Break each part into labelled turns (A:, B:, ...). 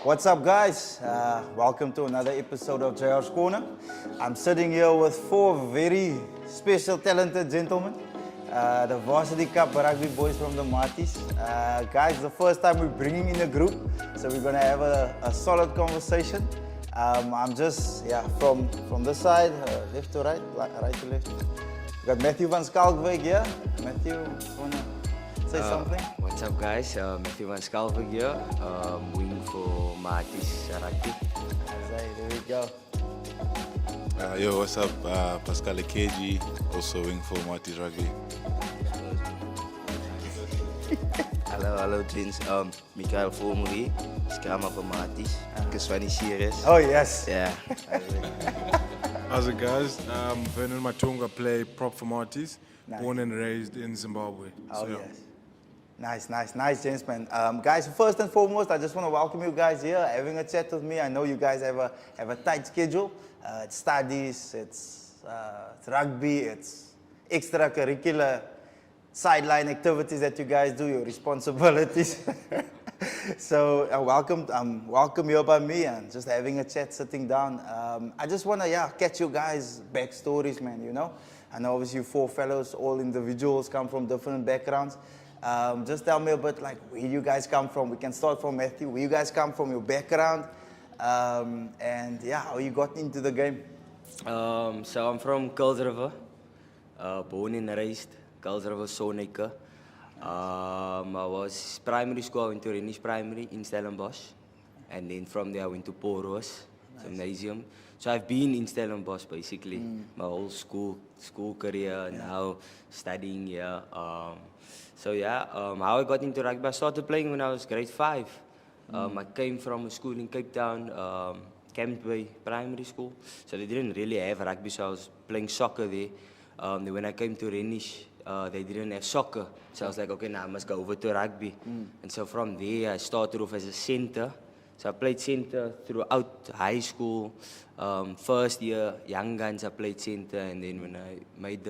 A: What's up, guys? Welcome to another episode of JR's Corner. I'm sitting here with four very special, talented gentlemen. The Varsity Cup rugby boys from the Maties. Guys, the first time we're bringing in a group, so we're gonna have a solid conversation. I'm just, from this side, left to right, right to left. We got Matthew van Schalkwyk here. Matthew, wanna say something?
B: What's up, guys? Matthew van Schalkwyk here, wing for Maties Varsity.
A: There we go.
C: Yo, what's up? Paschal Ekeji, also wing for Maties Rugby.
B: Hallo twins. Mckyle Volmoer, scrammer for Maties. Because when he's serious.
A: Oh, yes.
B: Yeah.
D: How's it, guys? Vernon, Matongo, play prop for Maties.
A: Nice.
D: Born and raised in Zimbabwe.
A: Oh, yes. Nice, gentlemen. Guys, first and foremost, I just want to welcome you guys here, having a chat with me. I know you guys have a tight schedule. It's studies, it's rugby, it's extracurricular sideline activities that you guys do, your responsibilities. So welcome here by me and just having a chat, sitting down. I just want to catch you guys' backstories, man, you know. I know obviously you four fellows, all individuals, come from different backgrounds. Just tell me a bit like where you guys come from. We can start from Matthew. Where you guys come from, your background, and how you got into the game.
B: So I'm from Mckyle, born and raised, Mckyle Soneke. I was primary school, I went to Rennies Primary in Stellenbosch. And then from there I went to Porus Gymnasium. So I've been in Stellenbosch basically, my whole school career, now studying here. How I got into rugby, I started playing when I was grade 5. I came from a school in Cape Town, Campbell Primary School. So they didn't really have rugby, so I was playing soccer there. Then when I came to Rennies, they didn't have soccer. So I was like, okay, now I must go over to rugby. And so from there, I started off as a centre. So I played centre throughout high school. First year, young guns, I played centre. And then when I made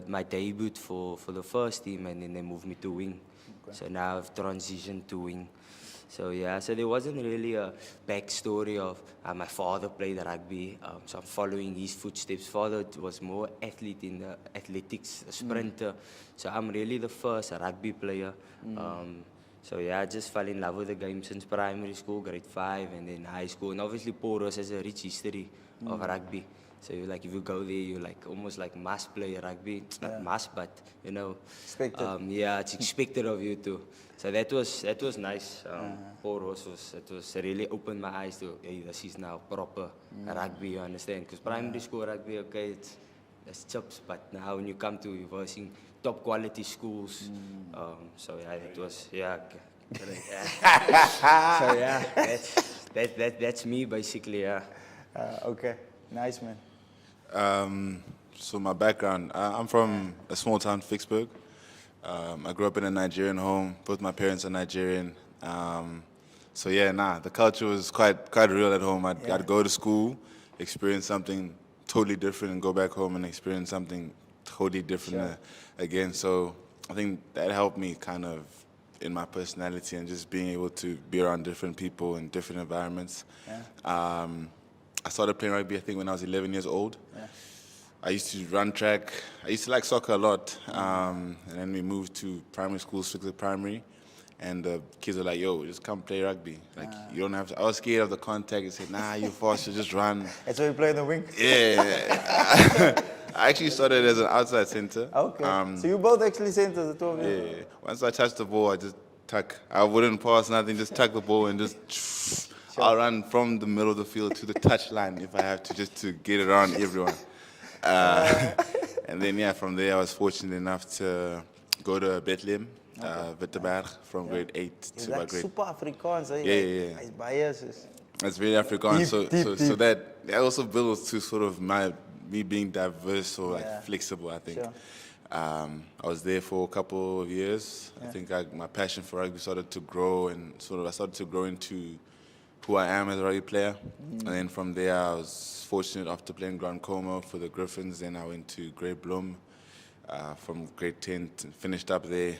B: my debut for the first team, and then they moved me to wing. Okay. So now I've transitioned to wing. So so there wasn't really a backstory of my father played rugby, so I'm following his footsteps. Father was more athlete in the athletics, a sprinter. So I'm really the first rugby player. I just fell in love with the game since primary school, grade 5, and then high school. And obviously Porus has a rich history of rugby. So if you go there, you almost must play rugby. It's not must, but you know,
A: expected.
B: It's expected of you too. So that was nice. Porus was really opened my eyes to, hey, this is now proper rugby. You understand? Because primary school rugby, okay, it's chips, but now when you come to versing top quality schools, that was great. So that's me basically.
A: Okay, nice, man.
C: So my background, I'm from a small town, Vicksburg. I grew up in a Nigerian home. Both my parents are Nigerian. The culture was quite real at home. I'd go to school, experience something totally different, and go back home and experience something totally different again. So I think that helped me kind of in my personality and just being able to be around different people in different environments. I started playing rugby, I think, when I was 11 years old. I used to run track. I used to like soccer a lot. And then we moved to primary school, strictly primary. And the kids were like, yo, just come play rugby. You don't have to. I was scared of the contact and said, nah, you're fast, you just run.
A: That's why you play in the wing?
C: Yeah. I actually started as an outside centre.
A: Okay. So you both actually centres, the two of you?
C: Yeah. Once I touched the ball, I just tuck. I wouldn't pass nothing, just tuck the ball and just... I'll run from the middle of the field to the touchline if I have to, just to get around everyone. And then, from there, I was fortunate enough to go to Bethlehem, Wittenberg, from grade 8 to about grade...
A: super Afrikaans, eh?
C: Yeah.
A: It's biases.
C: It's very Afrikaans,
A: Deep.
C: so that also builds to sort of me being diverse or flexible, I think.
A: Sure.
C: I was there for a couple of years. I think my passion for rugby started to grow, and I started to grow into who I am as a rugby player. And then from there, I was fortunate after playing Grand Como for the Griffins. Then I went to Grey Bloom from grade 10, finished up there.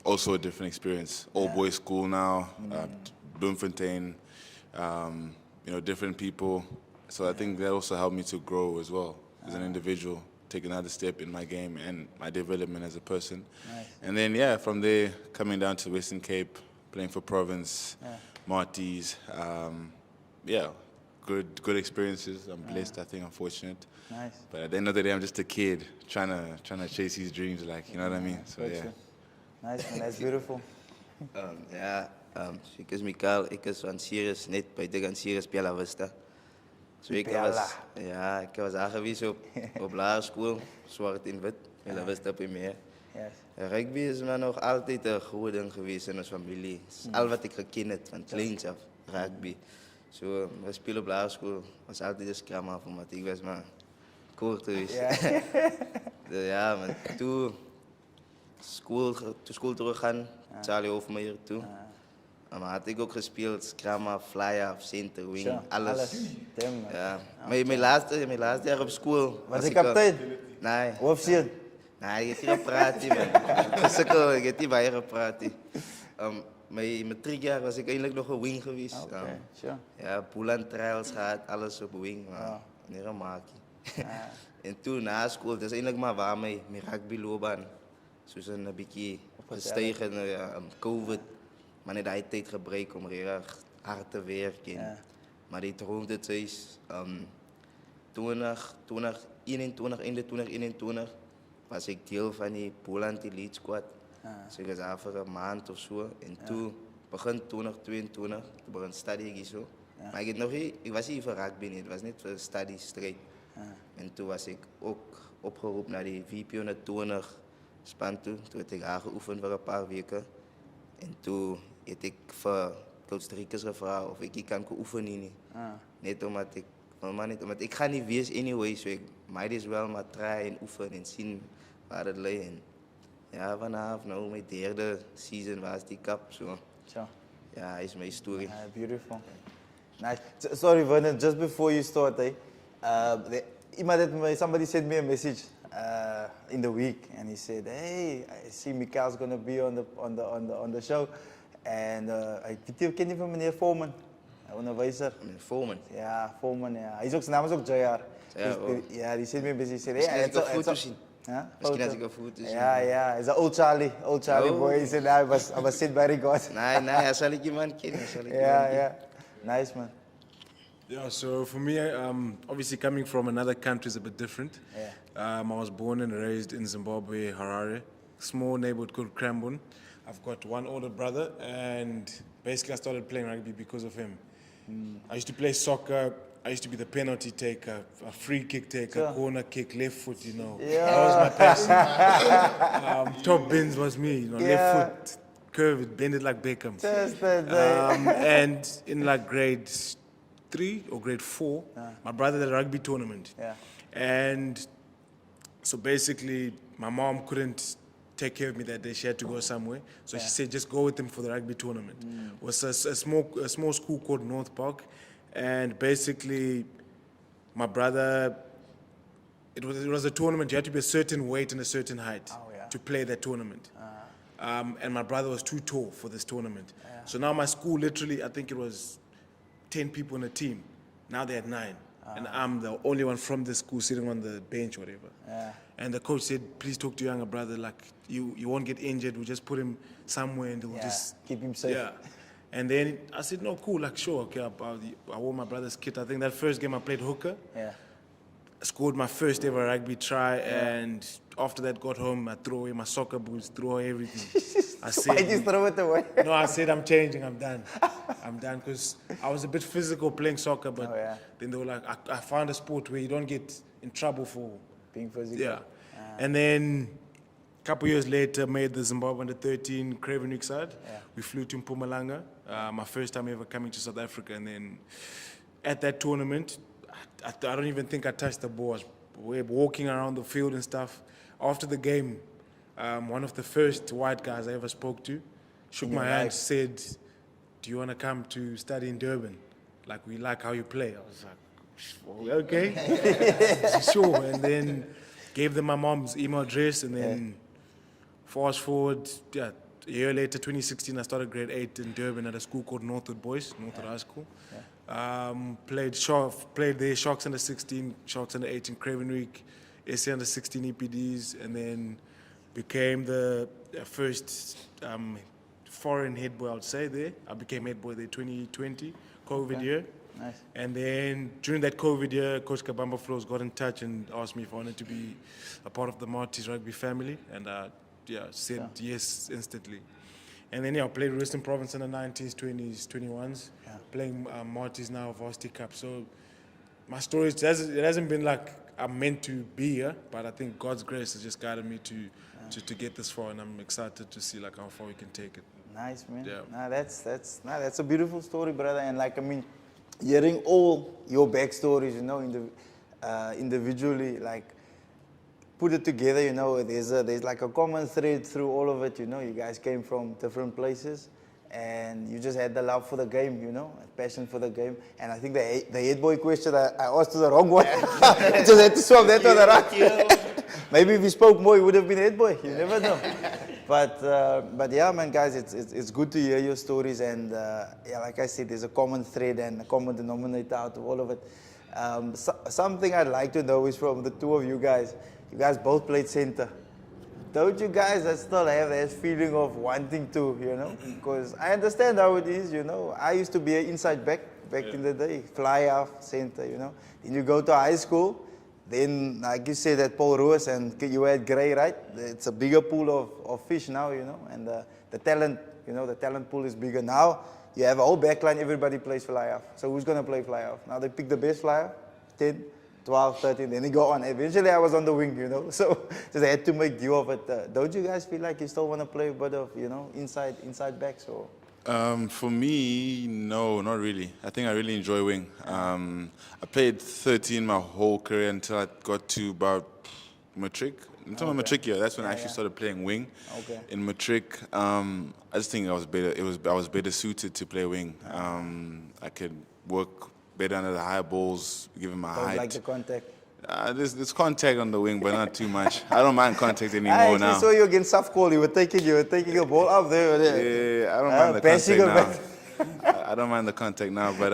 C: also a different experience. All boys school now, Bloemfontein, different people. So I think that also helped me to grow as well as an individual, take another step in my game and my development as a person.
A: Nice.
C: And then, from there, coming down to Western Cape, playing for Province, Maties, good experiences. I'm blessed, I think I'm fortunate.
A: Nice.
C: But at the end of the day, I'm just a kid trying to chase his dreams, you know what I mean? So, yeah.
A: Nice, man. That's beautiful.
E: Ek is Mckyle, ek is van Sirius, net buite gaan Sirius Bella Vista. So ek was daar gewees op laerskool, swart en wit, Bella Vista Premier.
A: Yes.
E: Rugby is maar nog altyd 'n groot ding gewees in ons familie. Al wat ek geken het van kleins af, rugby. So, we spelen op laerskool, was altijd een scrum af, omdat ik was maar kort geweest. Ja, maar toen school teruggaan, Charlie Hofmeijer toe. Maar had ik ook gespeeld, scrum af, fly af, center, wing, alles.
A: Damn,
E: ja. Mijn laatste jaar op school.
A: Was ik kapitein?
E: Nee.
A: Hoofdziel?
E: Nee, ik heb niet gepraat, man. Ik heb niet bij gepraat. Mijn matriekjaar was ik eigenlijk nog een wing geweest.
A: Okay, sure.
E: Ja, Poeland trials gehad, alles op wing, maar niet een maakie. En toen na school, dat is eigenlijk maar waar mijn rugbyloopbaan zo een beetje gestegen, COVID. Maar net die tijd gebruikt om heel erg hard te werken. Maar die droomde het is, 2021 was ik deel van die Poeland Elite Squad. Dus ik was daar voor een maand of zo. En toen begon 2022, toen begon studie zo. Maar ik was niet voor rugby niet, het was niet voor studie straight. En toen was ik ook opgeroepen naar die EP.22 span toe. Toen heb ik daar geoefend voor een paar weken. En toen heb ik voor coach Driekers gevraagd of ik kan oefenen niet. Net omdat ik ga niet wees anyway, so ik might as well maar try en oefenen en zien waar het ligt. Ja, vanaf nou mijn derde season was die cup zo. Ja, is mijn story.
A: Beautiful. Nice. Sorry, Vernon, just before you start, somebody sent me a message in the week, and he said, "Hey, I see Mkyle's gonna be on the show." And ken je van meneer Volmoer? Onderwijzer.
E: Meneer Volmoer?
A: Ja, Volmoer, ja. Zijn naam is ook JR. Ja, die sent me a message. He said,
E: hey, ik foto's zien. Misschien als ik een foto zie.
A: Ja, hij is een old Charlie boy. He said, I was sent by God.
E: Nee, zal ik je man kennen.
A: Ja. Nice, man.
D: Yeah, so for me, obviously coming from another country is a bit different. I was born and raised in Zimbabwe, Harare, small neighborhood called Krambon. I've got one older brother, and basically I started playing rugby because of him. I used to play soccer. I used to be the penalty taker, a free kick taker, corner kick, left foot, That was my passion. Top bins was me, left foot, curve it, bend it like Beckham. And in like grade 3 or grade 4, my brother had a rugby tournament. And so basically, my mom couldn't take care of me that day. She had to go somewhere. So she said, just go with him for the rugby tournament. It was a small school called North Park. And basically, my brother, it was a tournament. You had to be a certain weight and a certain height to play that tournament. And my brother was too tall for this tournament. So now my school, literally, I think it was 10 people in a team. Now they had 9. And I'm the only one from the school sitting on the bench or whatever. And the coach said, please talk to your younger brother. Like, you won't get injured. We'll just put him somewhere and we'll just
A: keep him safe.
D: Yeah. And then I said, no, cool, like, sure, okay. I wore my brother's kit. I think that first game I played hooker. I scored my first ever rugby try, and after that got home, I threw away my soccer boots, threw away everything. I said,
A: why did you throw it away?
D: No, I said, I'm changing, I'm done. I'm done, because I was a bit physical playing soccer, but then they were like, I found a sport where you don't get in trouble for
A: being physical.
D: Yeah. And then a couple years later, made the Zimbabwe under-13 Craven side. We flew to Mpumalanga, my first time ever coming to South Africa. And then at that tournament, I don't even think I touched the ball. We were walking around the field and stuff. After the game, one of the first white guys I ever spoke to shook my hand, said, do you want to come to study in Durban? Like, we like how you play. I was like, okay, sure. And then gave them my mom's email address, and then fast forward, a year later, 2016, I started grade 8 in Durban at a school called Northwood Boys, Northwood High School. Played there, Sharks under 16, Sharks under 18, Cravenweek, SA under 16 EPDs, and then became the first foreign head boy, I would say, there. I became head boy there 2020, COVID year.
A: Nice.
D: And then during that COVID year, Coach Kabamba Flows got in touch and asked me if I wanted to be a part of the Maties rugby family, and said yes instantly. And then I played Western Province in the 90s, 20s, 21s, playing Maties now Varsity Cup. So my story, it hasn't been like I'm meant to be here, but I think God's grace has just guided me to get this far, and I'm excited to see like how far we can take it.
A: Nice, man.
D: Yeah.
A: Nah, that's a beautiful story, brother. And like, I mean, hearing all your backstories, you know, individually, like, put it together, you know, there's like a common thread through all of it, you know. You guys came from different places, and you just had the love for the game, you know, a passion for the game. And I think the head boy question I asked to the wrong one. I just had to swap that one around. Maybe if he spoke more, he would have been head boy. You never know. But yeah, man, guys, it's good to hear your stories, and yeah, like I said, there's a common thread and a common denominator out of all of it. Something I'd like to know is from the two of you guys. You guys both played center. Don't you guys still have that feeling of wanting to, you know? Because I understand how it is, you know. I used to be an inside back in the day, fly off center, you know. Then you go to high school. Then, like you said, at Paul Roos and you were at Grey, right? It's a bigger pool of fish now, you know, and the talent, you know, the talent pool is bigger now. You have a whole backline, everybody plays fly-off. So who's going to play fly-off? Now they pick the best fly-off, 10, 12, 13, then they go on. Eventually I was on the wing, you know, so just had to make do of it. Don't you guys feel like you still want to play a bit of, you know, inside backs or?
C: For me, no, not really. I think I really enjoy wing. I played 13 my whole career until I got to about matric. Until my matric year, that's when I actually started playing wing.
A: Okay.
C: In matric, I just think I was better. I was better suited to play wing. I could work better under the high balls, given my height.
A: Don't like the contact.
C: There's contact on the wing, but not too much. I don't mind contact
A: I
C: anymore
A: actually
C: now.
A: saw you against Safcol. You were taking a ball up there.
C: Yeah, I don't mind the
A: passing
C: contact now. I don't mind the contact now, but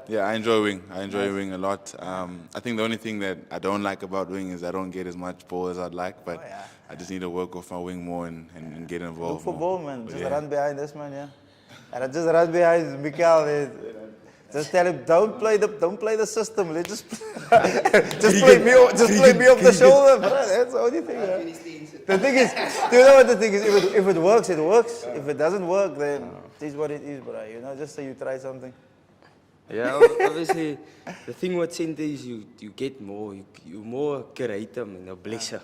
C: yeah, I enjoy wing. I enjoy wing a lot. I think the only thing that I don't like about wing is I don't get as much ball as I'd like, but I just need to work off my wing more and get involved.
A: Look for
C: more.
A: ball, man.
C: But
A: Just run behind this man, yeah. And just run behind Mckyle. Just tell him, don't play the system. Let's just play me off the shoulder, bro. That's the only thing. Yeah. The thing is, do you know what the thing is? If it works, it works. If it doesn't work, then it is what it is, bro. You know, just so you try something.
B: Yeah, obviously, the thing with center is you get more, you're more creative and a blesser.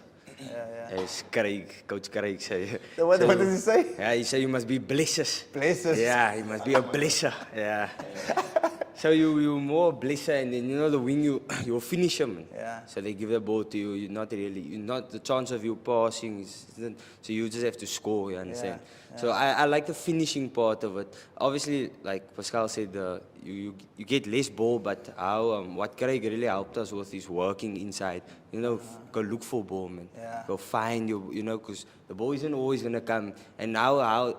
B: As Coach Craig say.
A: So what does he say?
B: Yeah, he say you must be blessers.
A: Blessers.
B: Yeah, you must be a blesser. Yeah. So you're more blesser, and then you know the wing you're a finisher, man.
A: Yeah.
B: So they give the ball to you. You're not the chance of you passing. So you just have to score. You understand?
A: Yeah.
B: So I like the finishing part of it. Obviously, like Paschal said, you get less ball, but what Craig really helped us with is working inside. You know, go look for ball, man.
A: Yeah.
B: Go find you know, because the ball isn't always gonna come. And now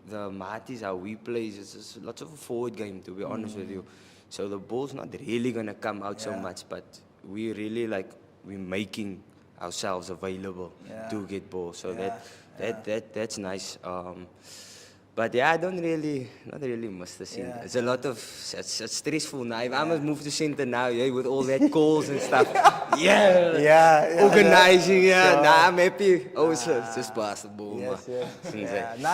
B: the Maties, how we play, is just lots of a forward game, to be honest with you. So the ball's not really gonna come out so much, but we really we're making ourselves available to get ball. So that's nice. But yeah, I not really miss the center.
A: Yeah.
B: It's a lot of, it's stressful now. If I must move to center now, with all that calls and stuff. Organizing,
A: Sure.
B: Nah, I'm happy. It's just basketball.
A: Now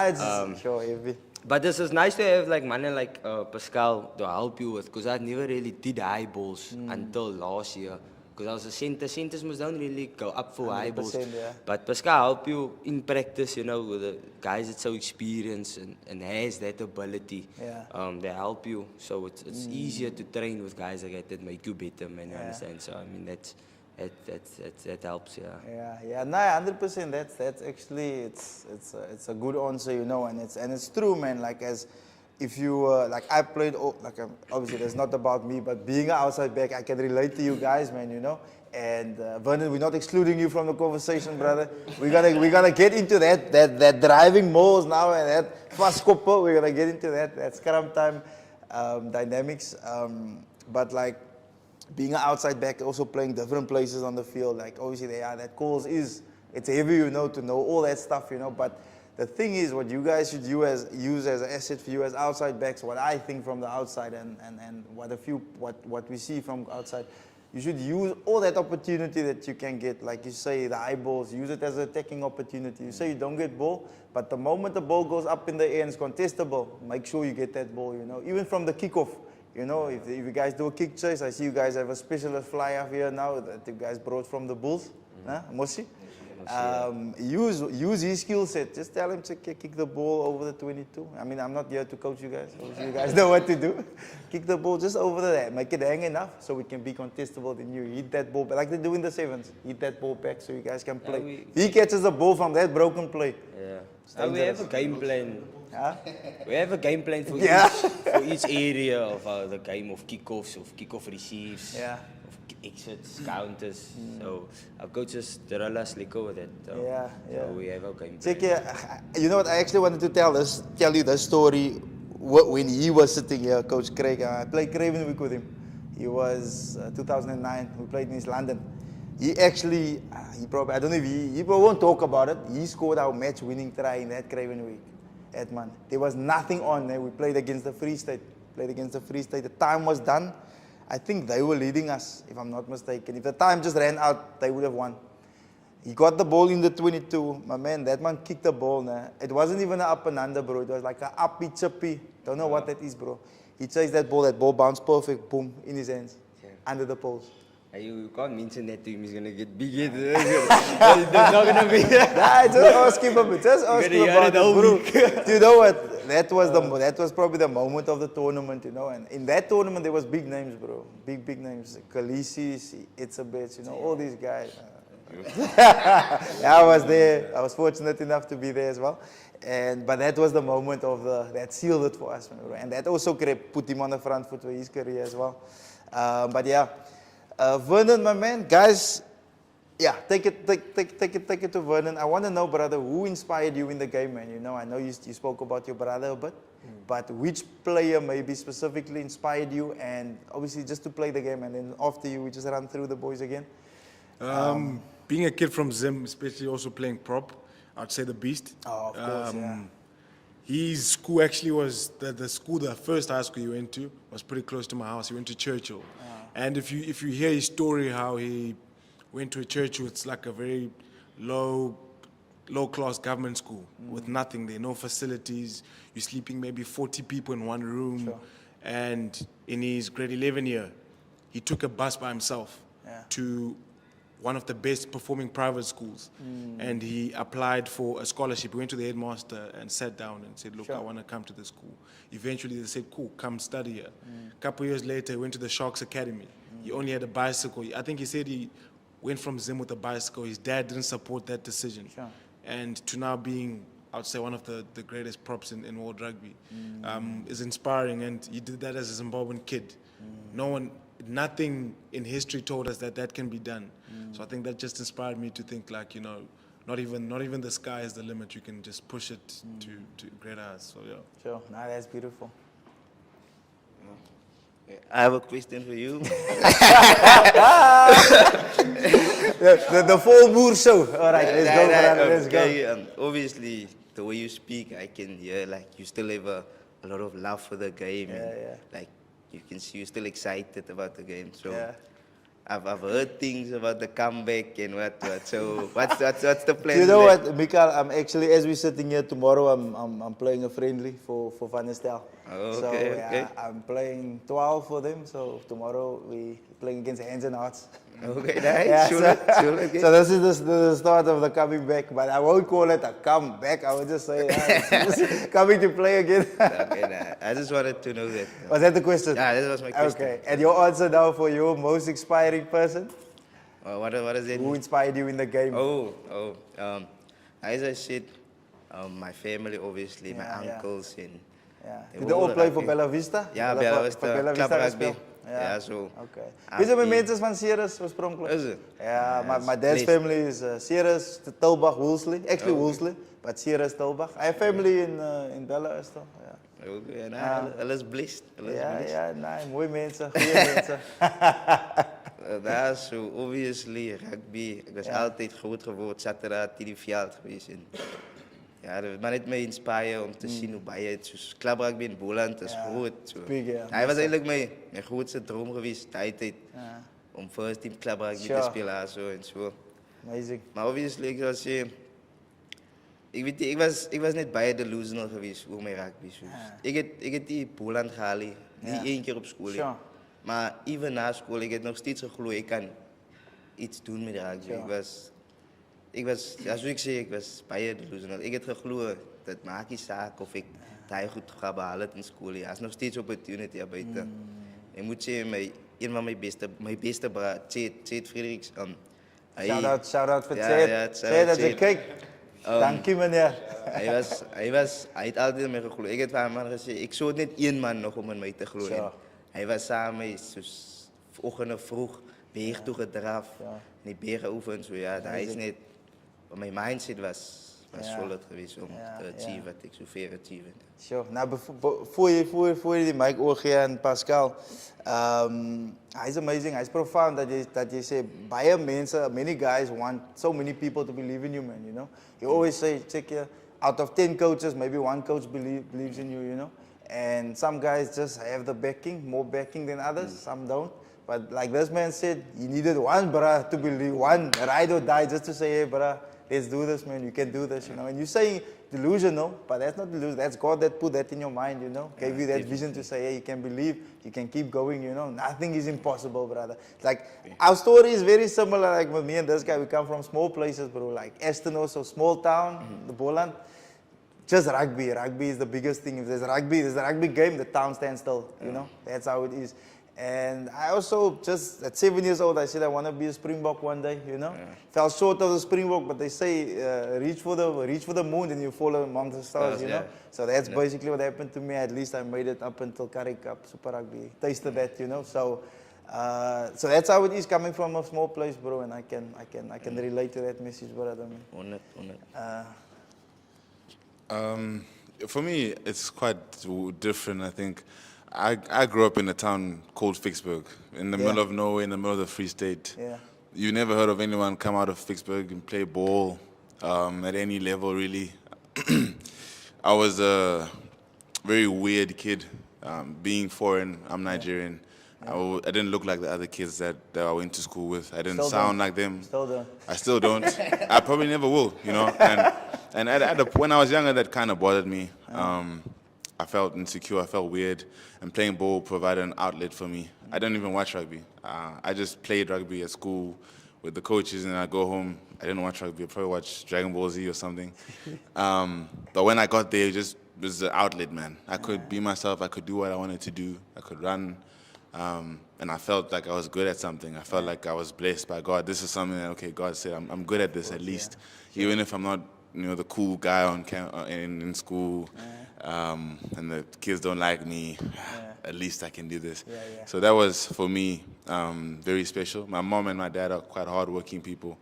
A: it's sure heavy.
B: But this is nice to have man like Paschal to help you with, because I never really did high balls until last year. Because I was a center. Centers don't really go up for high balls.
A: Yeah.
B: But Paschal help you in practice, with the guys that's so experienced and has that ability.
A: Yeah.
B: They help you. So it's easier to train with guys like that make you better, man. You understand? So I mean that helps,
A: Yeah, no, 100%. That's actually it's a good answer, and it's true, man. Like as if you like I played like obviously that's not about me, but being an outside back, I can relate to you guys, man. You know. And Vernon, we're not excluding you from the conversation, brother. We're gonna get into that driving moles now and that fast couple. We're gonna get into that scrum time dynamics. But like being an outside back, also playing different places on the field. Like obviously that calls it's heavy, you know, to know all that stuff, you know. But the thing is, what you guys should use as an asset for you as outside backs, what I think from the outside and what we see from outside. You should use all that opportunity that you can get, like you say, the eyeballs, use it as an attacking opportunity. You say you don't get ball, but the moment the ball goes up in the air and it's contestable, make sure you get that ball, you know. Even from the kickoff, you know, if you guys do a kick chase, I see you guys have a specialist fly up here now that you guys brought from the Bulls, Mosi. Use his skill set. Just tell him to kick the ball over the 22. I mean, I'm not here to coach you guys. Obviously, you guys know what to do. Kick the ball just over there. Make it hang enough so we can be contestable. Then you hit that ball back, like they do in the sevens. Hit that ball back so you guys can play. He catches the ball from that broken play.
B: Yeah. We have a game plan.
A: Huh?
B: We have a game plan for each area of the game, of kickoffs, of kickoff receives.
A: Yeah.
B: Exits, counters. So our coaches drill us like with it. So, so we have our game plan.
A: You know what? I actually wanted to tell you the story when he was sitting here, Coach Craig. I played Craven Week with him. He was 2009. We played in East London. He actually, he probably, I don't know if he won't talk about it. He scored our match-winning try in that Craven Week. That month. There was nothing on there. We played against the Free State. The time was done. I think they were leading us, if I'm not mistaken. If the time just ran out, they would have won. He got the ball in the 22. My man, that man kicked the ball. Nah. It wasn't even an up and under, bro. It was like an uppy, chippy. Don't know what that is, bro. He chased that ball bounced perfect, boom, in his hands, under the post.
B: You can't mention that to him. He's going to get big head. It's not going to be.
A: Nah, just ask him about it, bro. You know what? That was probably the moment of the tournament, you know. And in that tournament, there was big names, bro. Big names. Khaleesi's, Itzabets, you know, all these guys. I was there. I was fortunate enough to be there as well. But that was the moment that sealed it for us, bro. And that also put him on the front foot for his career as well. But yeah. Vernon, my man, guys, take it to Vernon. I want to know, brother, who inspired you in the game, man? You know, I know you spoke about your brother a bit, but which player maybe specifically inspired you, and obviously just to play the game, and then after you, we just run through the boys again.
D: Being a kid from Zim, especially also playing prop, I'd say the Beast.
A: Oh, of course, yeah.
D: His school actually was the first high school he went to was pretty close to my house. He went to Churchill. And if you hear his story, how he went to a church, it's like a very low-class government school with nothing there, no facilities. You're sleeping maybe 40 people in one room.
A: Sure.
D: And in his grade 11 year, he took a bus by himself to one of the best performing private schools. And he applied for a scholarship. He went to the headmaster and sat down and said, look, I want to come to the school. Eventually they said, cool, come study here. A couple of years later, he went to the Sharks Academy. He only had a bicycle. I think he said he went from Zim with a bicycle. His dad didn't support that decision.
A: Sure.
D: And to now being, I would say, one of the greatest props in world rugby is inspiring. And he did that as a Zimbabwean kid. Nothing in history told us that can be done. So I think that just inspired me to think, like, you know, not even the sky is the limit. You can just push it to greater heights. So yeah.
A: Sure. Nah, that's beautiful.
E: I have a question for you.
A: The Volmoer show. All right, let's go.
E: Obviously, the way you speak, I can hear like you still have a lot of love for the game. Like you can see you're still excited about the game. So I've heard things about the comeback and what. So what's the plan?
A: You know what, Mckyle? I'm actually, as we're sitting here tomorrow, I'm playing a friendly for Van Schalkwyk.
E: Oh, okay.
A: I'm playing 12 for them. So tomorrow we playing against Hands and Hearts.
E: Okay, nice. Okay.
A: So this is the start of the coming back, but I won't call it a comeback. I would just say just coming to play again.
E: Okay, I just wanted to know that.
A: Was that the question?
E: Yeah, that was my question.
A: Okay, and your answer now for your most inspiring person?
E: What is it?
A: Who inspired you in the game?
E: As I said, my family, obviously, my uncles
A: Yeah.
E: They
A: Did they all
E: wouden
A: play for
E: rugby.
A: Bella Vista?
E: Ja,
A: Hulle
E: Bella
A: vir-
E: Vista,
A: vir Bella
E: club
A: Vista
E: rugby.
A: gespeel?
E: Ja, so.
A: Okay. Weet jy my
E: Afie-
A: mense is van Ceres oorspronklik?
E: Is it?
A: Ja,
E: Ja,
A: my dad's
E: blessed.
A: family is Ceres, Tilbach, Woolsley. Actually Woolsley, but Ceres, Tilbach. I have family in Bella Vista. Yeah.
E: Okay, nou, hulle is blessed. Hulle is
A: Ja,
E: blessed.
A: ja, nee, mooi mense, goeie mense.
E: Daar so, obviously, rugby. Ik was altijd groot geworden, zaterdag in die veld geweest. En, ja, dat maar net mij inspireren om te zien hoe bij het zoals clubrugby in Boland is groot. So.
A: big, ja.
E: Hij was eigenlijk mijn grootste droom geweest, tijd
A: Ja.
E: om first team clubrugby
A: Sure.
E: te spelen zo en zo.
A: Amazing.
E: Maar obviously, ik was ik weet niet, ik was net bij delusional geweest over mijn rugby. So. Ik heb die Boland gehaald, niet één keer op school.
A: Sure.
E: Maar even na school, ik heb nog steeds geloofd, ik kan iets doen met rugby.
A: Sure.
E: Ik was, ja, zoals ik zei, ik was bij delusional. Ik heb geloofd, dat maakt niet zaak of ik daar goed ga behalen in school. Ja, het is nog steeds opportunity buiten. Ik moet zeggen, een van mijn beste broer, Tjeet Friedrichs.
A: Shout out voor
E: Ja,
A: Ted.
E: ja,
A: Ted, dat je
E: Ted.
A: kijkt. Dankie meneer.
E: Hij had altijd in mij geloofd. Ik heb van hem gezegd, ik zou niet één man nog om in mij te geloven.
A: Sure.
E: Hij was samen met mij, soos ochtenden vroeg, beer toe gedraf, die beer geoefend. So, ja, hij is net, mijn mindset was solid geweest om te achieve wat ik zoveel achieve.
A: Sure. Nou, voor je die mic oorgee aan Paschal, hij is amazing, hij is profound dat je zegt, baie mensen, many guys want so many people to believe in you, man, you know. You always say, check here, out of 10 coaches, maybe one coach believes in you, you know. And some guys just have the backing, more backing than others, some don't. But like this man said, he needed one bruh to believe, one ride or die just to say, hey bruh, let's do this, man, you can do this, you know. And you say delusional, but that's not delusion, that's God that put that in your mind, you know. Gave you that vision to say, hey, you can believe, you can keep going, you know. Nothing is impossible, brother. It's like, our story is very similar, like with me and this guy, we come from small places, bro, like Aston also, small town, the Boland. Just rugby. Rugby is the biggest thing. If there's a rugby game, the town stands still, you know. That's how it is. And I also just, at 7 years old, I said I want to be a Springbok one day, you know. Fell short of the Springbok, but they say reach for the moon and you fall among the stars, you know. So that's basically what happened to me. At least I made it up until Currie Cup, Super Rugby. Tasted that, you know. So that's how it is coming from a small place, bro. And I can relate to that message, brother. Man.
E: 100.
C: For me, it's quite different. I think I grew up in a town called Vicksburg, in the middle of nowhere, in the middle of the Free State.
A: Yeah.
C: You never heard of anyone come out of Vicksburg and play ball at any level, really. I was a very weird kid, being foreign. I'm Nigerian. I didn't look like the other kids that I went to school with. I didn't sound like them.
A: Still don't.
C: I still don't. I probably never will, you know. And when I was younger, that kind of bothered me. I felt insecure. I felt weird. And playing ball provided an outlet for me. I didn't even watch rugby. I just played rugby at school with the coaches, and I go home. I didn't watch rugby. I probably watched Dragon Ball Z or something. But when I got there, it was an outlet, man. I could be myself. I could do what I wanted to do. I could run. And I felt like I was good at something. I felt like I was blessed by God. This is something that, okay, God said, I'm good at this at least. Even if I'm not, the cool guy in school, and the kids don't like me, at least I can do this. So that was, for me, very special. My mom and my dad are quite hardworking people.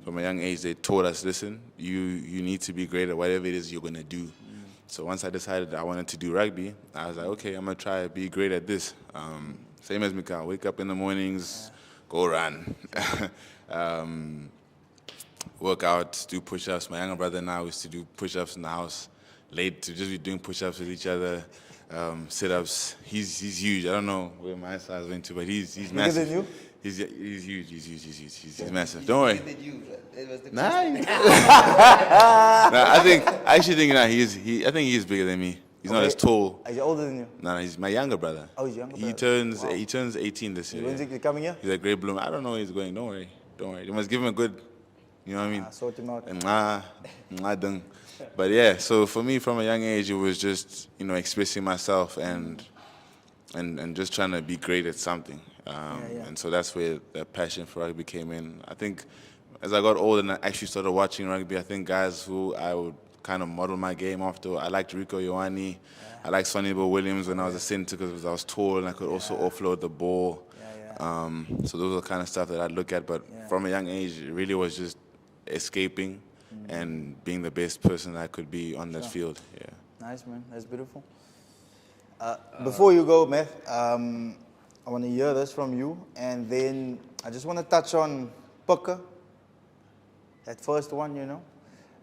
C: From a young age, they taught us, listen, you need to be great at whatever it is you're going to do. So once I decided I wanted to do rugby, I was like, okay, I'm going to try to be great at this. Same as Mckyle, wake up in the mornings, go run, work out, do push-ups. My younger brother and I used to do push-ups in the house, late to just be doing push-ups with each other, sit-ups. He's huge. I don't know where my size went to, but he's massive.
A: Bigger than you?
C: He's huge. He's massive. Don't worry. Nah. I think he is bigger than me. He's not as tall.
A: Is he older than you?
C: No, he's my younger brother.
A: Oh, he's younger
C: He
A: brother.
C: turns 18 this year.
A: When's he coming here?
C: He's a great bloom. I don't know where he's going. Don't worry. You must give him a good, you know what I mean?
A: Sort him out.
C: And but yeah, so for me, from a young age, it was just, expressing myself and just trying to be great at something. And so that's where the passion for rugby came in. I think as I got older and I actually started watching rugby, I think guys who I would kind of model my game after. I liked Rico Ioane. I liked Sonny Bill Williams when I was a centre because I was tall and I could also offload the ball. So those are the kind of stuff that I'd look at. But from a young age, it really was just escaping and being the best person I could be on that field. Yeah.
A: Nice, man. That's beautiful. Before you go, Matt, I want to hear this from you. And then I just want to touch on Pucker, that first one, you know,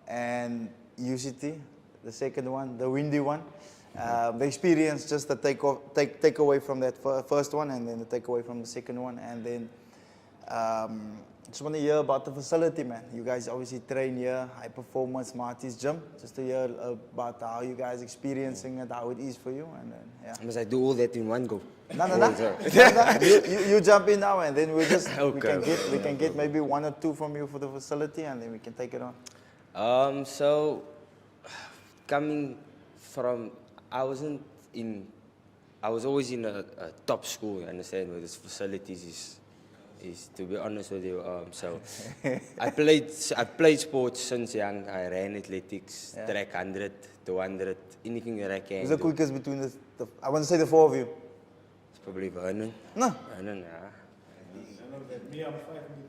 A: and UCT, the second one, the windy one. The experience, just the take away from that first one, and then the take away from the second one, and then just want to hear about the facility, man. You guys obviously train here, high performance Maties gym. Just to hear about how you guys experiencing it, how it is for you, and then
B: Must I do all that in one go?
A: No. You jump in now, and then we can get maybe 1 or 2 from you for the facility, and then we can take it on.
B: So coming from, I was always in a top school, you understand, where this facilities is to be honest with you. So I played sports since young. I ran athletics, track 100, 200, anything that I can.
A: Who's the quickest between the I want to say the 4 of you?
B: It's probably Vernon.
A: No.
B: Vernon,
D: Me, I'm 5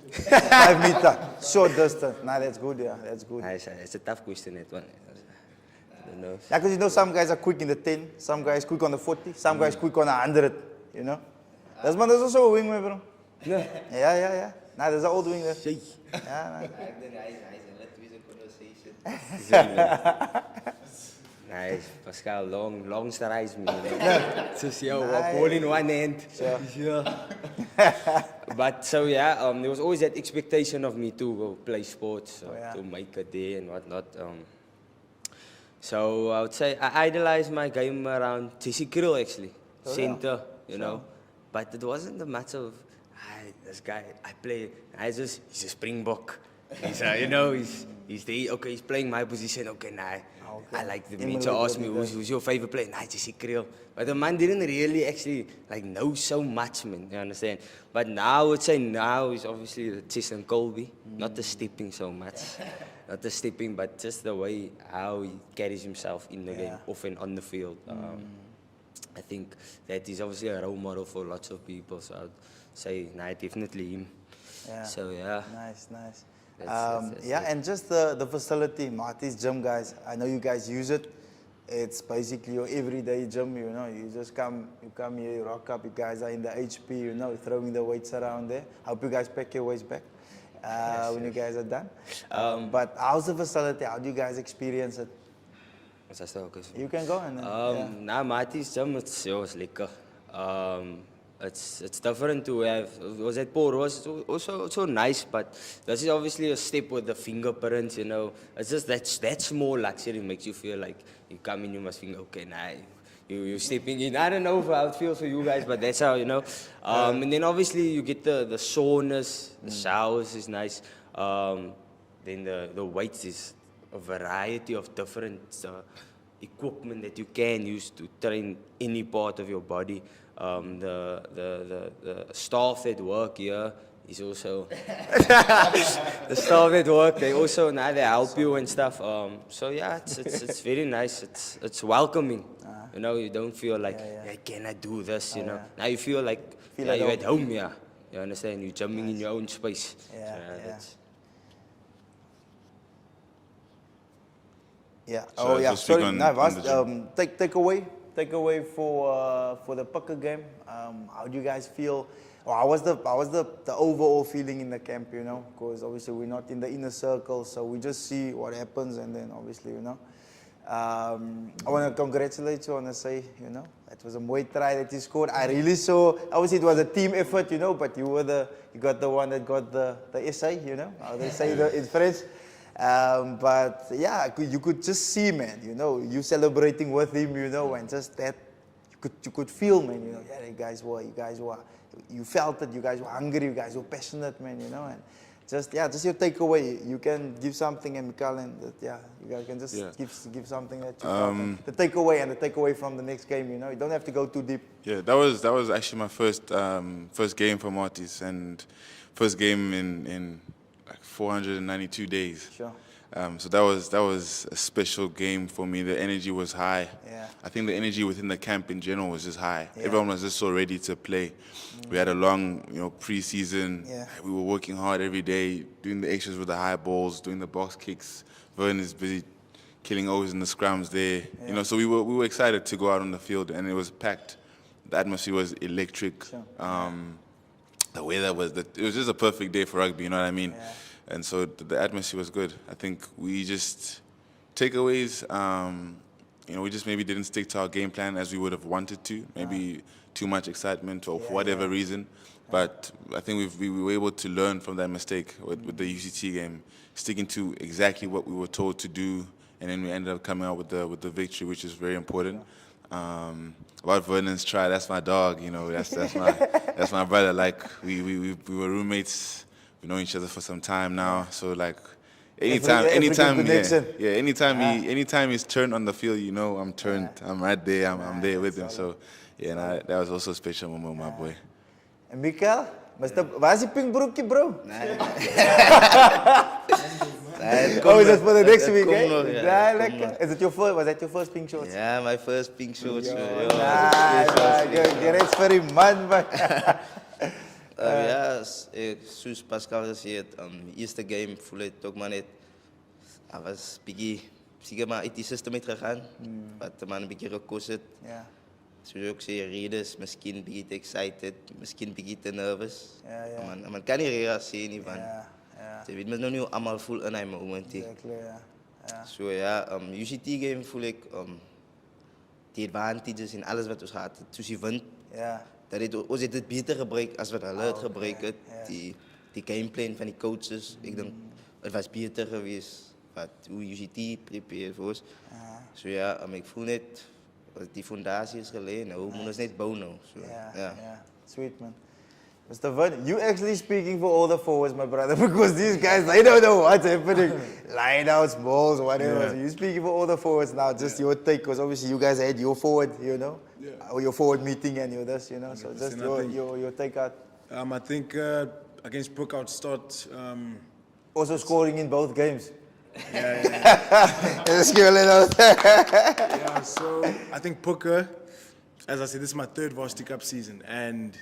D: meters.
A: 5 meter, short distance. Nah, that's good, yeah, that's good.
B: It's a tough question, that one. I don't know.
A: Yeah, because you know some guys are quick in the 10, some guys quick on the 40, some guys quick on the 100, you know. There's also a wing, my bro. Yeah. Nah, there's an old wing there. Yeah,
B: Nice, Paschal, long strides, man. Just ball in one hand. But so there was always that expectation of me to go play sports, to make a day and whatnot. So I would say I idolized my game around Jesse Krill actually, center, you know. But it wasn't a matter of this guy I play. He's a Springbok. He's he's the okay. He's playing my position. Okay, I like the man to ask me who's your favorite player. Jesse Krill. But the man didn't really actually know so much, man. You understand? But now I would say he's obviously the chess and Colby, not the stepping so much. Not the stepping, but just the way how he carries himself in the game, off and on the field. I think that is obviously a role model for lots of people. So I'd say, definitely him.
A: Yeah.
B: So
A: Nice. And just the facility, Maties gym, guys. I know you guys use it. It's basically your everyday gym. You know, you come here, you rock up. You guys are in the HP. You know, throwing the weights around there. I hope you guys pack your weights back when you guys are done. But how's the facility? How do you guys experience it? You can go and
B: Maties gym, it's lekker. It's different to have. Was at Paul Ross also nice, but this is obviously a step with the fingerprints. You know, it's just that small luxury makes you feel like you come in, you must think, okay, you're stepping in. I don't know how it feels for you guys, but that's how, you know. And then obviously you get the saunas, the showers is nice. Then the weights is a variety of different equipment that you can use to train any part of your body. The staff that work here is also the staff that work. They also they help you and stuff. So it's very nice. It's welcoming. You know, you don't feel like can I do this? You know, now you feel like you're at home. Yeah, you understand? You're jumping in your own space.
A: Sorry, take away for the Pucker game. How do you guys feel? Or how was the overall feeling in the camp? You know, because obviously we're not in the inner circle, so we just see what happens, and then obviously, you know. I want to congratulate you. I want to say, you know, it was a Muay try that you scored. I really saw. Obviously, it was a team effort, you know, but you got the one that got the essay, you know, how they say in French. But you could just see, man, you know, you celebrating with him, you know, and just that you could feel, man, you know, you felt it, you guys were hungry, you guys were passionate, man, you know, and just your takeaway. You can give something, and Mckyle, and you guys can just give something that you felt, the takeaway from the next game, you know. You don't have to go too deep.
C: Yeah, that was actually my first game for Maties, and first game in like 492 days.
A: Sure.
C: So that was a special game for me. The energy was high.
A: Yeah.
C: I think the energy within the camp in general was just high.
A: Yeah.
C: Everyone was just so ready to play. We had a long, pre-season.
A: Yeah.
C: We were working hard every day, doing the extras with the high balls, doing the box kicks. Vernon is busy killing O's in the scrums there.
A: Yeah.
C: So we were excited to go out on the field, and it was packed. The atmosphere was electric.
A: Sure.
C: The weather it was just a perfect day for rugby. You know what I mean?
A: Yeah.
C: And so the atmosphere was good. I think we just takeaways. We just maybe didn't stick to our game plan as we would have wanted to. Maybe too much excitement or for whatever reason. But I think we were able to learn from that mistake with the UCT game, sticking to exactly what we were told to do, and then we ended up coming out with the victory, which is very important. About Vernon's try, that's my dog. That's my brother. Like we were roommates. We know each other for some time now. So like anytime he's turned on the field, I'm turned. I'm right there. I'm there with him. So that was also a special moment, my boy.
A: En Mckyle, waar is die pink broekje, bro?
E: Nee.
A: Oh, is that for the next week,
E: komt nog, ja.
A: Ja, lekker. Is it was that your first pink shorts?
E: Ja, my first pink shorts.
A: Je reed vir die man, man.
E: Soos Paschal gesê het, eerste game voel ek ook maar net, was bietjie, seker maar uit die system uit gegaan, wat de man een bietjie gekos het.
A: Ja.
E: Soos ek sê, redes, miskien bietjie te excited, miskien bietjie te nervous.
A: Ja.
E: Man kan nie redes sê nie, want
A: Ja.
E: jy weet mens nou nie hoe allemaal voel in hy moment.
A: Exactly, ja.
E: So UCT game voel ek, die advantages en alles wat ons gehad het, soos die wind,
A: Ja.
E: ons het dit beter gebruik as wat hulle het gebruik het. Die gameplan van die coaches, ek dink het was beter geweest wat hoe UCT prepare vir ons. So ek voel net die fondasie is gelê, nou moet ons net bou nou. So,
A: Yeah. Sweet, man. Mr. Vernon, you actually speaking for all the forwards, my brother, because these guys, they don't know what's happening. Lineouts, balls, whatever. So you speaking for all the forwards now, just your take, because obviously you guys had your forward, or your forward meeting and your this, so just your take out.
D: I think against Brook start.
A: Also scoring in both games.
D: Yeah.
A: Just give a little.
D: So I think Puka, as I said, this is my third Varsity Cup season, and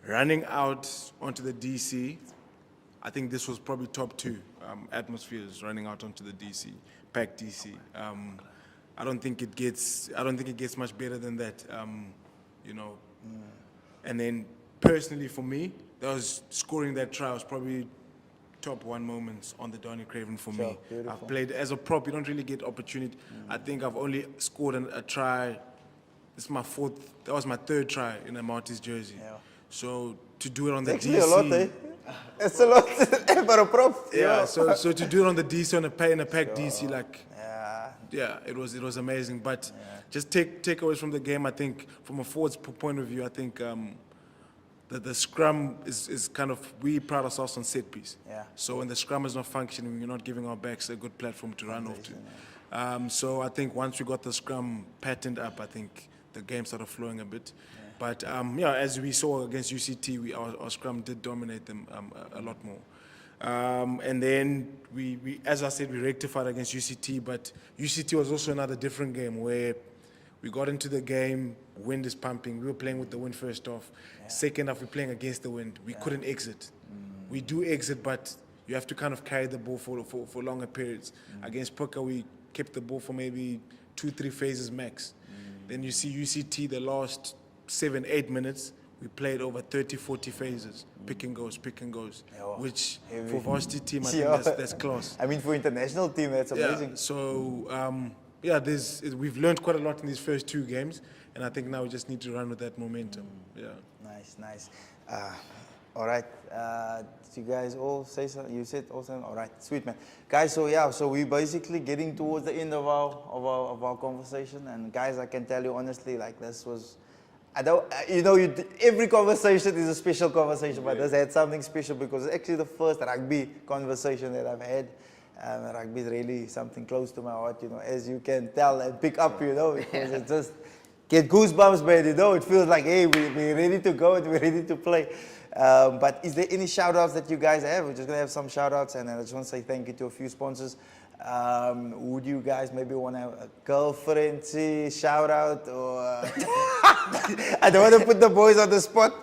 D: running out onto the DC, I think this was probably top two atmospheres. Running out onto the DC, packed DC. I don't think it gets much better than that. And then personally for me, scoring that try was probably top one moments on the Donny Craven for me.
A: Beautiful.
D: I've played as a prop, you don't really get opportunity. I think I've only scored a try. This is my that was my third try in a Maties jersey.
A: Yeah.
D: So to do it on the
A: Actually
D: DC.
A: a lot, eh? It's a lot for a prop.
D: Yeah, so to do it on the DC, on a packed DC, like,
A: Yeah.
D: it was amazing. But just takeaways from the game, I think, from a forward's point of view, I think that the scrum is kind of, we pride ourselves on set piece.
A: Yeah.
D: So when the scrum is not functioning, we're not giving our backs a good platform to run off to. So I think once we got the scrum patterned up, I think the game started flowing a bit. But as we saw against UCT, our scrum did dominate them a lot more. And then we, as I said, we rectified against UCT, but UCT was also another different game where we got into the game, wind is pumping. We were playing with the wind first off. Second half, we're playing against the wind. We couldn't exit. We do exit, but you have to kind of carry the ball for longer periods. Against Puka, we kept the ball for maybe 2-3 phases max. Then you see UCT, the last 7-8 minutes, we played over 30-40 phases, pick and goes, which for varsity team, I think that's class.
A: I mean, for international team, that's amazing.
D: So, we've learned quite a lot in these first two games, and I think now we just need to run with that momentum.
A: Nice. All right. Did you guys all say something? You said also. All right, sweet, man. Guys, so we're basically getting towards the end of our conversation, and guys, I can tell you honestly, like this was. Every conversation is a special conversation, but this had something special because it's actually the first rugby conversation that I've had. Rugby is really something close to my heart, as you can tell and pick up, because it just get goosebumps, man, it feels like, hey, we're ready to go and we're ready to play. But is there any shout-outs that you guys have? We're just going to have some shout-outs, and I just want to say thank you to a few sponsors. Would you guys maybe want to have a girlfriend shout-out? Or I don't want to put the boys on the spot.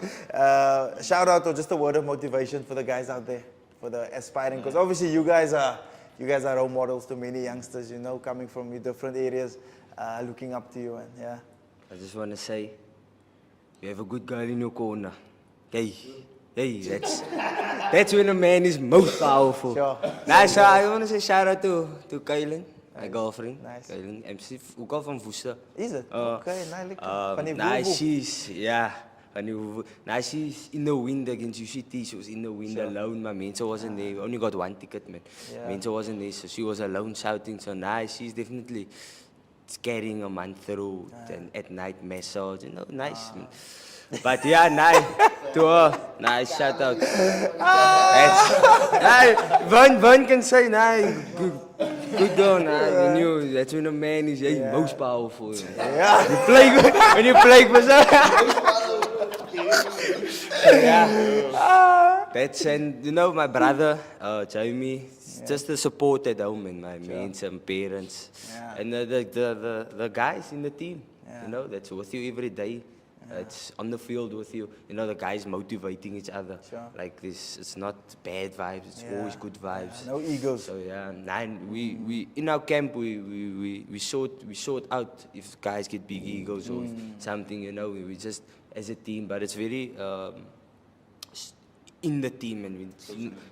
A: Shout-out or just a word of motivation for the guys out there, for the aspiring, because obviously you guys are role models to many youngsters, you know, coming from different areas, looking up to you, and yeah.
B: I just want to say, you have a good girl in your corner. Hey, that's when a man is most powerful.
A: Sure.
B: Nice, I want to say shout out to Kylen, my girlfriend.
A: Nice.
B: Kylen, MC, ook al van Woester.
A: Is it? Okay, nice. Van die
B: Nah,
A: Volmoer.
B: she's, yeah. She's in the wind against UCT. She was in the wind alone. My mentor wasn't there. We only got one ticket, man.
A: Yeah.
B: Mentor wasn't there, so she was alone shouting. So nice. She's definitely carrying a man through and at night massage. You know, nice. Man. But yeah, nice. To her, nice shout out. Van can say, nice. Good girl, nice. You knew that's when a man is most powerful.
A: Yeah.
B: When you play with her. Yeah. That's, and you know, my brother, Jamie, just the support at home and my mates and parents.
A: Yeah.
B: And the guys in the team, you know, that's with you every day. It's on the field with you. You know, the guys motivating each other.
A: Sure.
B: Like this, it's not bad vibes, it's always good vibes.
A: No egos.
B: So yeah, we in our camp we sort out if guys get big egos or something, you know, we just as a team, but it's very in the team, and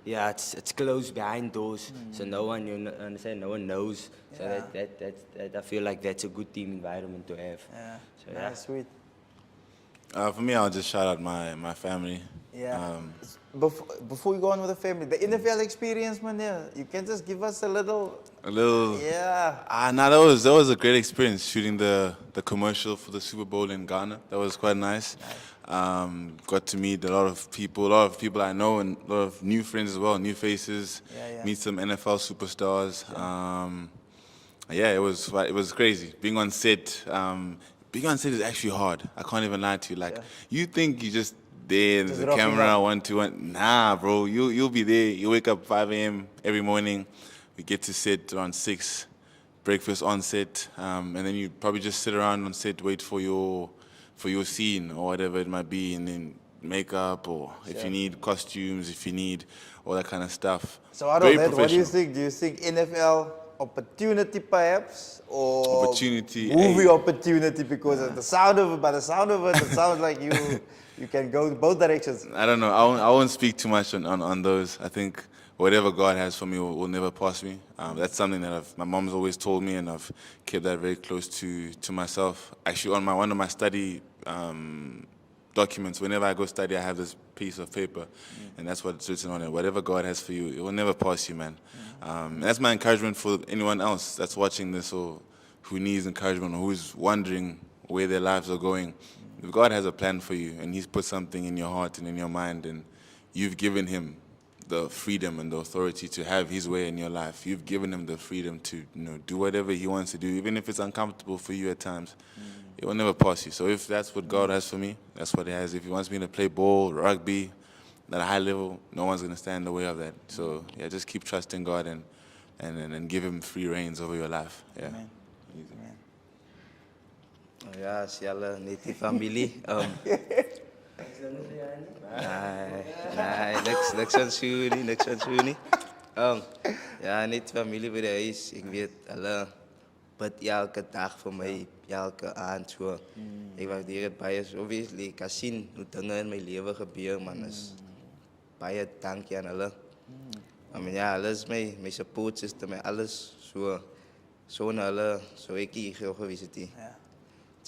B: it's closed behind doors, so no one, you understand, no one knows. So that I feel like that's a good team environment to have.
A: Yeah.
B: So
A: Nice, sweet.
C: For me, I'll just shout out my family.
A: Yeah. Before you go on with the family, the NFL experience, man, yeah, you can just give us a little. Yeah.
C: That was a great experience shooting the commercial for the Super Bowl in Ghana. That was quite nice. Got to meet a lot of people I know, and a lot of new friends as well, new faces.
A: Yeah.
C: Meet some NFL superstars. It was crazy being on set. Being on set is actually hard. I can't even lie to you. Like, you think you just there, there's a camera, 1, 2, 1. Nah, bro, you'll be there. You wake up 5 a.m. every morning. We get to set around 6, breakfast on set, and then you probably just sit around on set, wait for your scene or whatever it might be, and then makeup, or if you need costumes, if you need all that kind of stuff.
A: So out of that, what do you think? Do you think NFL opportunity perhaps, or movie opportunity? Because of the sound of it, it sounds like you can go both directions.
C: I don't know. I won't speak too much on those. I think whatever God has for me will never pass me. That's something that my mom's always told me, and I've kept that very close to myself. Actually, on one of my study documents, whenever I go study, I have this piece of paper, and that's what's written on it. Whatever God has for you, it will never pass you, man. And that's my encouragement for anyone else that's watching this, or who needs encouragement, or who's wondering where their lives are going. If God has a plan for you, and He's put something in your heart and in your mind, and you've given Him the freedom and the authority to have His way in your life. You've given Him the freedom to do whatever He wants to do, even if it's uncomfortable for you at times. It will never pass you. So if that's what God has for me, that's what He has. If He wants me to play ball, rugby, at a high level, no one's going to stand in the way of that. So yeah, just keep trusting God and give Him free reins over your life. Yeah.
A: Amen.
E: Ja, alle native familie. Niks aan Suni. Ja, native familie bij de huis. Ik weet, alle bid elke dag voor mij, elke aand zo. Ik waardeer het baie, obviously. Ik kan zien hoe dingen in mijn leven gebeuren, man. Dus baie dankie aan hulle. Maar ja, hulle is my support system, my alles so na hulle, so ek hier gewees het.
A: Ja.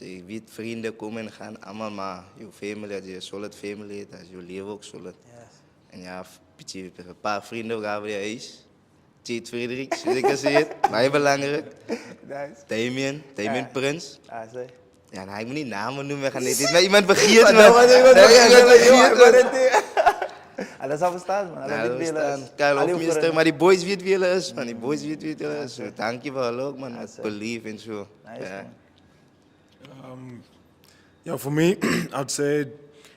E: Jy weet, vriende kom en gaan allemaal, maar jou family, as jy 'n solid family het, as jou lewe ook solid.
A: Yes.
E: En ja, een paar vrienden ook bij de huis. Cheat Frederik, zoals ik al zei, baie belangrijk.
A: Nice.
E: Damien Prins.
A: Zeg.
E: Ja, nou, ik moet niet namen noemen, we gaan niet maar iemand vergeten, man.
A: Dat zal verstaan, man.
E: Dat verstaan. Kyle ook minister, maar die boys weet wie hulle is, man. Die boys weet wie hulle is. So, dankie voor hulle ook, man. Met belief en zo.
A: Nice, man.
D: Yeah, for me, I'd say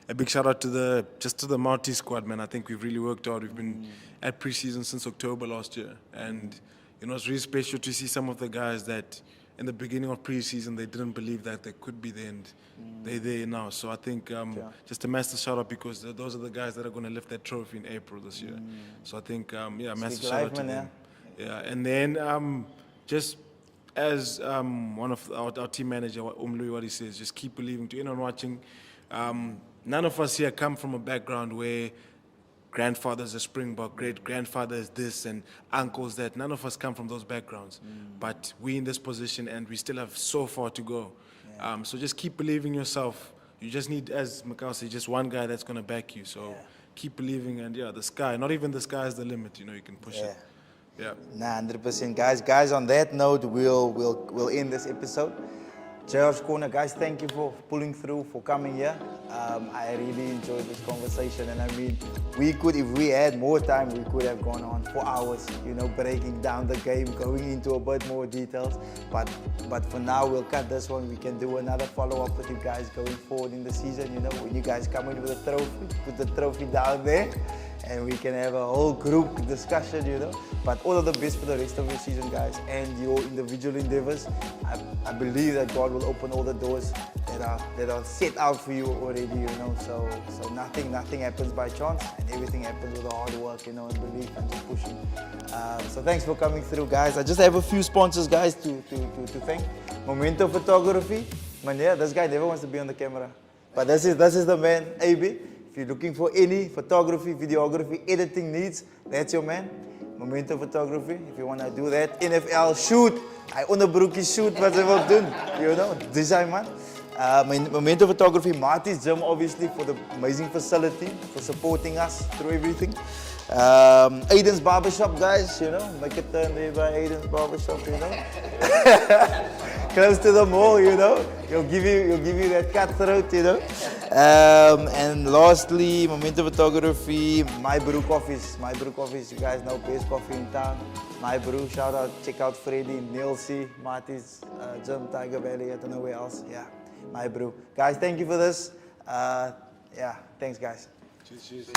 D: a big shout out to the Maties squad, man. I think we've really worked hard. We've been at preseason since October last year, and it's really special to see some of the guys that in the beginning of preseason they didn't believe that they could be there, and they're there now. So I think just a massive shout out, because those are the guys that are going to lift that trophy in April this year. So I think massive shout out to them. Yeah, and then just as one of our team manager, Umlui, what he says, just keep believing. To anyone watching, none of us here come from a background where grandfather's a Springbok, great-grandfather is this, and uncles that. None of us come from those backgrounds. But we're in this position, and we still have so far to go. So just keep believing yourself. You just need, as Mckyle said, just one guy that's going to back you. So keep believing, and the sky, not even the sky is the limit. You can push it. Yeah.
A: Nah, 100%. Guys, on that note, we'll end this episode. JR's Corner, guys, thank you for pulling through, for coming here. I really enjoyed this conversation, and I mean, if we had more time, we could have gone on for hours, breaking down the game, going into a bit more details. But for now, we'll cut this one. We can do another follow-up with you guys going forward in the season. When you guys come in with a trophy, put the trophy down there, and we can have a whole group discussion, But all of the best for the rest of your season, guys, and your individual endeavors. I believe that God will open all the doors that are set out for you already, So nothing happens by chance, and everything happens with the hard work, and belief and just pushing. So thanks for coming through, guys. I just have a few sponsors, guys, to thank. Momento Photography. Man, this guy never wants to be on the camera, but this is the man, AB. If you're looking for any photography, videography, editing needs, that's your man. Momento Photography. If you want to do that, NFL shoot, I onderbroekie shoot, wat ze wil doen, design man. Momento Photography, Maties Gym, obviously, for the amazing facility, for supporting us through everything. Aiden's Barbershop, guys, make a turn there by Aiden's Barbershop, Close to the mall, He'll give you that cutthroat, And lastly, Momento Photography, My Brew Coffees. My Brew Coffees, you guys know, best coffee in town. My Brew, shout out, check out Freddy, Nielsie, Maties, Gym, Tiger Valley, I don't know where else. Yeah, My Brew. Guys, thank you for this. Thanks, guys.
D: Cheers.